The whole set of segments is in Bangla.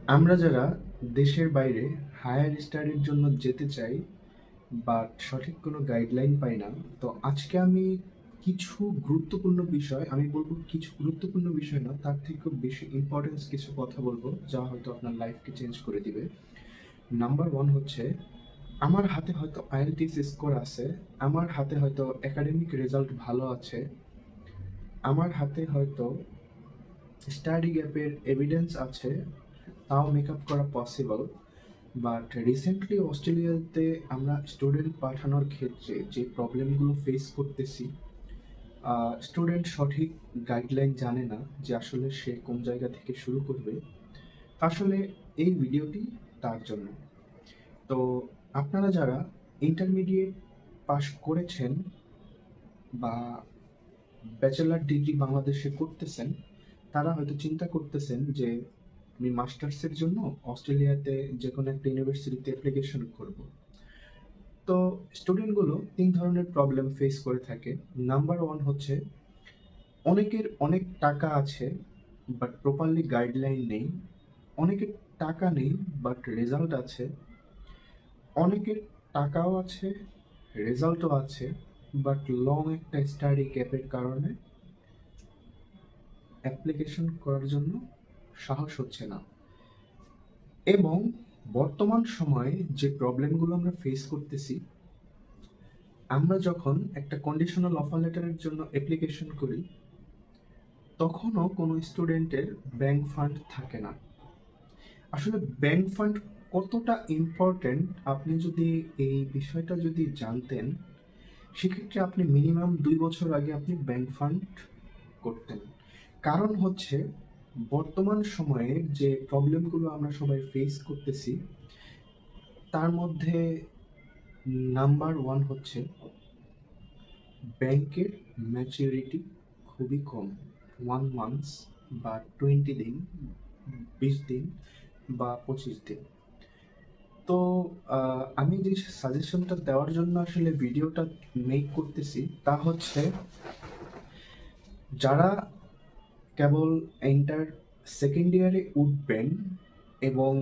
আমরা যারা দেশের বাইরে হায়ার স্টাডির জন্য যেতে চাই বাট সঠিক কোনো গাইডলাইন পাই না, তো আজকে আমি কিছু গুরুত্বপূর্ণ বিষয়, আমি বলবো কিছু গুরুত্বপূর্ণ বিষয় না, তার থেকেও বেশি ইম্পর্টেন্স কিছু কথা বলবো যা হয়তো আপনার লাইফকে চেঞ্জ করে দিবে। নাম্বার ওয়ান হচ্ছে, আমার হাতে হয়তো আইএলটিএস স্কোর আছে, আমার হাতে হয়তো একাডেমিক রেজাল্ট ভালো আছে, আমার হাতে হয়তো স্টাডি গ্যাপের এভিডেন্স আছে, তাও মেকআপ করা পসিবল। বাট রিসেন্টলি অস্ট্রেলিয়াতে আমরা স্টুডেন্ট পাঠানোর ক্ষেত্রে যে প্রবলেমগুলো ফেস করতেছি, স্টুডেন্ট সঠিক গাইডলাইন জানে না যে আসলে সে কোন জায়গা থেকে শুরু করবে। আসলে এই ভিডিওটি তার জন্য। তো আপনারা যারা ইন্টারমিডিয়েট পাশ করেছেন বা ব্যাচেলার ডিগ্রি বাংলাদেশে করতেছেন, তারা হয়তো চিন্তা করতেছেন যে আমি মাস্টার্সের জন্য অস্ট্রেলিয়াতে যে কোনো একটা ইউনিভার্সিটিতে অ্যাপ্লিকেশন করব। তো স্টুডেন্টগুলো তিন ধরনের প্রবলেম ফেস করে থাকে। নাম্বার ওয়ান হচ্ছে, অনেকের অনেক টাকা আছে বাট প্রপারলি গাইডলাইন নেই। অনেকের টাকা নেই বাট রেজাল্ট আছে। অনেকের টাকাও আছে, রেজাল্টও আছে, বাট লং একটা স্টাডি গ্যাপের কারণে অ্যাপ্লিকেশন করার জন্য সাহস হচ্ছে না। এবং বর্তমান সময়ে যে প্রবলেমগুলো আমরা ফেস করতেছি, আমরা যখন একটা কন্ডিশনাল অফার লেটারের জন্য অ্যাপ্লিকেশন করি, তখনও কোনো স্টুডেন্টের ব্যাংক ফান্ড থাকে না। আসলে ব্যাংক ফান্ড কতটা ইম্পর্ট্যান্ট, আপনি যদি এই বিষয়টা যদি জানতেন, সেক্ষেত্রে আপনি মিনিমাম ২ বছর আগে আপনি ব্যাংক ফান্ড করতেন। কারণ হচ্ছে, বর্তমান সময়ে যে প্রবলেমগুলো আমরা সবাই ফেস করতেছি, তার মধ্যে নাম্বার ওয়ান হচ্ছে ব্যাংকের ম্যাচুরিটি খুবই কম। 1 মান্থস বা 20 দিন, 20 দিন বা 25 দিন। তো আমি যে সাজেশনটা দেওয়ার জন্য আসলে ভিডিওটা মেক করতেছি তা হচ্ছে, যারা কেবল এন্টার সেকেন্ড ইয়ারে উঠবেন এবং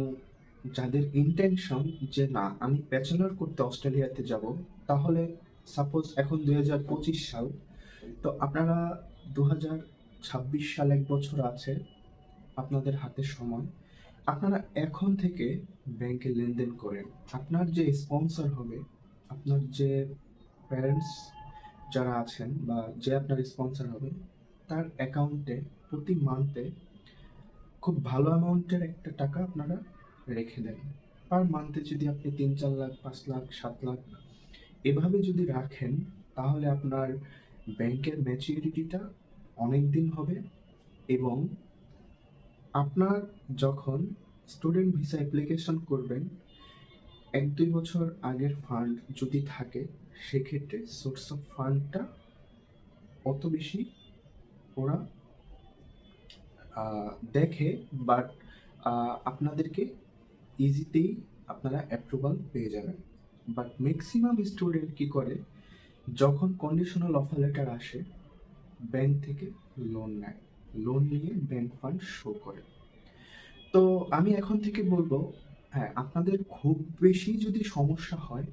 যাদের ইন্টেনশন যে না আমি ব্যাচেলর করতে অস্ট্রেলিয়াতে যাব, তাহলে সাপোজ এখন 2025 সাল, তো আপনারা 2026 সাল, 1 বছর আছে আপনাদের হাতে সময়। আপনারা এখন থেকে ব্যাংকে লেনদেন করেন। আপনার যে স্পন্সর হবে, আপনার যে প্যারেন্টস যারা আছেন বা যে আপনার স্পন্সর হবে, তার অ্যাকাউন্টে প্রতি মান্থে খুব ভালো অ্যামাউন্টের একটা টাকা আপনারা রেখে দেন। পার মান্থে যদি আপনি 3-4 লাখ, 5 লাখ, 7 লাখ এভাবে যদি রাখেন, তাহলে আপনার ব্যাংকের ম্যাচুরিটিটা অনেক দিন হবে। এবং আপনার যখন স্টুডেন্ট ভিসা অ্যাপ্লিকেশন করবেন, 1-2 বছর আগের ফান্ড যদি থাকে, সেক্ষেত্রে সোর্স অফ ফান্ডটা অত বেশি ওরা দেখে, বাট আপনাদেরকে ইজিতেই আপনারা অ্যাপ্রুভাল পেয়ে যাবেন। বাট ম্যাক্সিমাম স্টুডেন্ট কি করে, যখন কন্ডিশনাল অফার লেটার আসে, ব্যাংক থেকে লোন নেয়, লোন নিয়ে ব্যাংক ফান্ড শো করে। তো আমি এখন থেকে বলবো, হ্যাঁ, আপনাদের খুব বেশি যদি সমস্যা হয়,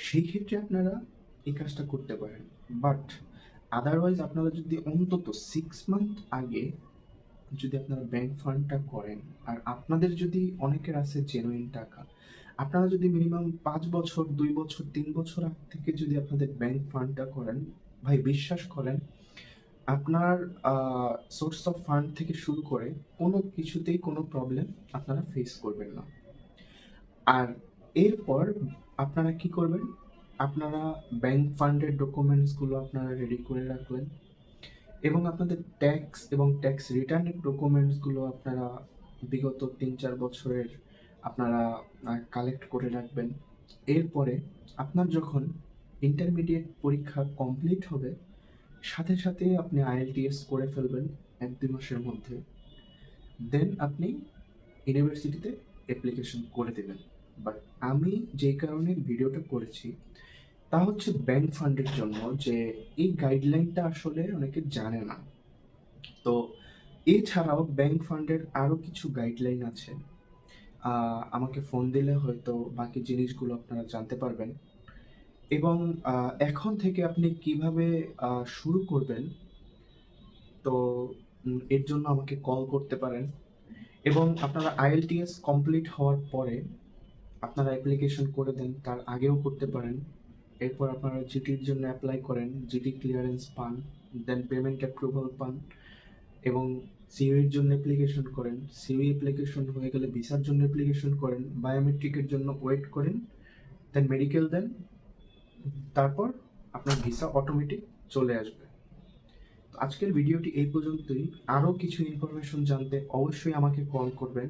সেই ক্ষেত্রে আপনারা এই কাজটা করতে পারেন। বাট আদারওয়াইজ আপনারা যদি অন্তত 6 মান্থ আগে যদি আপনারা ব্যাংক ফান্ডটা করেন, আর আপনাদের যদি অনেকের আছে জেনুইন টাকা, আপনারা যদি মিনিমাম 5 বছর, 2 বছর, 3 বছর আগ থেকে যদি আপনাদের ব্যাংক ফান্ডটা করেন, ভাই বিশ্বাস করেন, আপনার সোর্স অফ ফান্ড থেকে শুরু করে কোনো কিছুতেই কোনো প্রবলেম আপনারা ফেস করবেন না। আর এরপর আপনারা কি করবেন, আপনারা ব্যাংক ফান্ডের ডকুমেন্টসগুলো আপনারা রেডি করে রাখলেন এবং আপনাদের ট্যাক্স এবং ট্যাক্স রিটার্নের ডকুমেন্টসগুলো আপনারা বিগত 3-4 বছরের আপনারা কালেক্ট করে রাখবেন। এরপরে আপনার যখন ইন্টারমিডিয়েট পরীক্ষা কমপ্লিট হবে, সাথে সাথে আপনি আইএলটিএস করে ফেলবেন 1-2 মাসের মধ্যে। দেন আপনি ইউনিভার্সিটিতে অ্যাপ্লিকেশন করে দেবেন। বাট আমি যেই কারণে ভিডিওটা করেছি, তা হচ্ছে ব্যাংক ফান্ডের জন্য, যে এই গাইডলাইনটা আসলে অনেকে জানে না। তো এছাড়াও ব্যাংক ফান্ডের আরও কিছু গাইডলাইন আছে। আমাকে ফোন দিলে হয়তো বাকি জিনিসগুলো আপনারা জানতে পারবেন। এবং এখন থেকে আপনি কিভাবে শুরু করবেন, তো এর জন্য আমাকে কল করতে পারেন। এবং আপনারা IELTS কমপ্লিট হওয়ার পরে আপনারা অ্যাপ্লিকেশন করে দেন, তার আগেও করতে পারেন। এরপর আপনারা জিটির জন্য অ্যাপ্লাই করেন, জিটি ক্লিয়ারেন্স পান, দেন পেমেন্ট অ্যাপ্রুভাল পান এবং সিইউর জন্য অ্যাপ্লিকেশন করেন। সিইউ অ্যাপ্লিকেশন হয়ে গেলে ভিসার জন্য অ্যাপ্লিকেশন করেন, বায়োমেট্রিকের জন্য ওয়েট করেন, দেন মেডিকেল দেন, তারপর আপনার ভিসা অটোমেটিক চলে আসবে। তো আজকের ভিডিওটি এই পর্যন্তই। আরও কিছু ইনফরমেশন জানতে অবশ্যই আমাকে কল করবেন।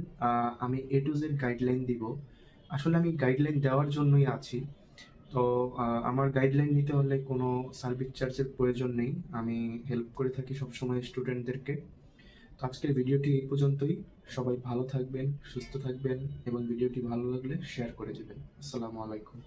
আমি A to Z গাইডলাইন দিব। আসলে আমি গাইডলাইন দেওয়ার জন্যই আছি। তো আমার গাইডলাইন নিতে হলে কোনো সার্ভিস চার্জের প্রয়োজন নেই। আমি হেল্প করে থাকি সবসময় স্টুডেন্টদেরকে। তো আজকের ভিডিওটি এই পর্যন্তই। সবাই ভালো থাকবেন, সুস্থ থাকবেন এবং ভিডিওটি ভালো লাগলে শেয়ার করে দেবেন। আসসালামু আলাইকুম।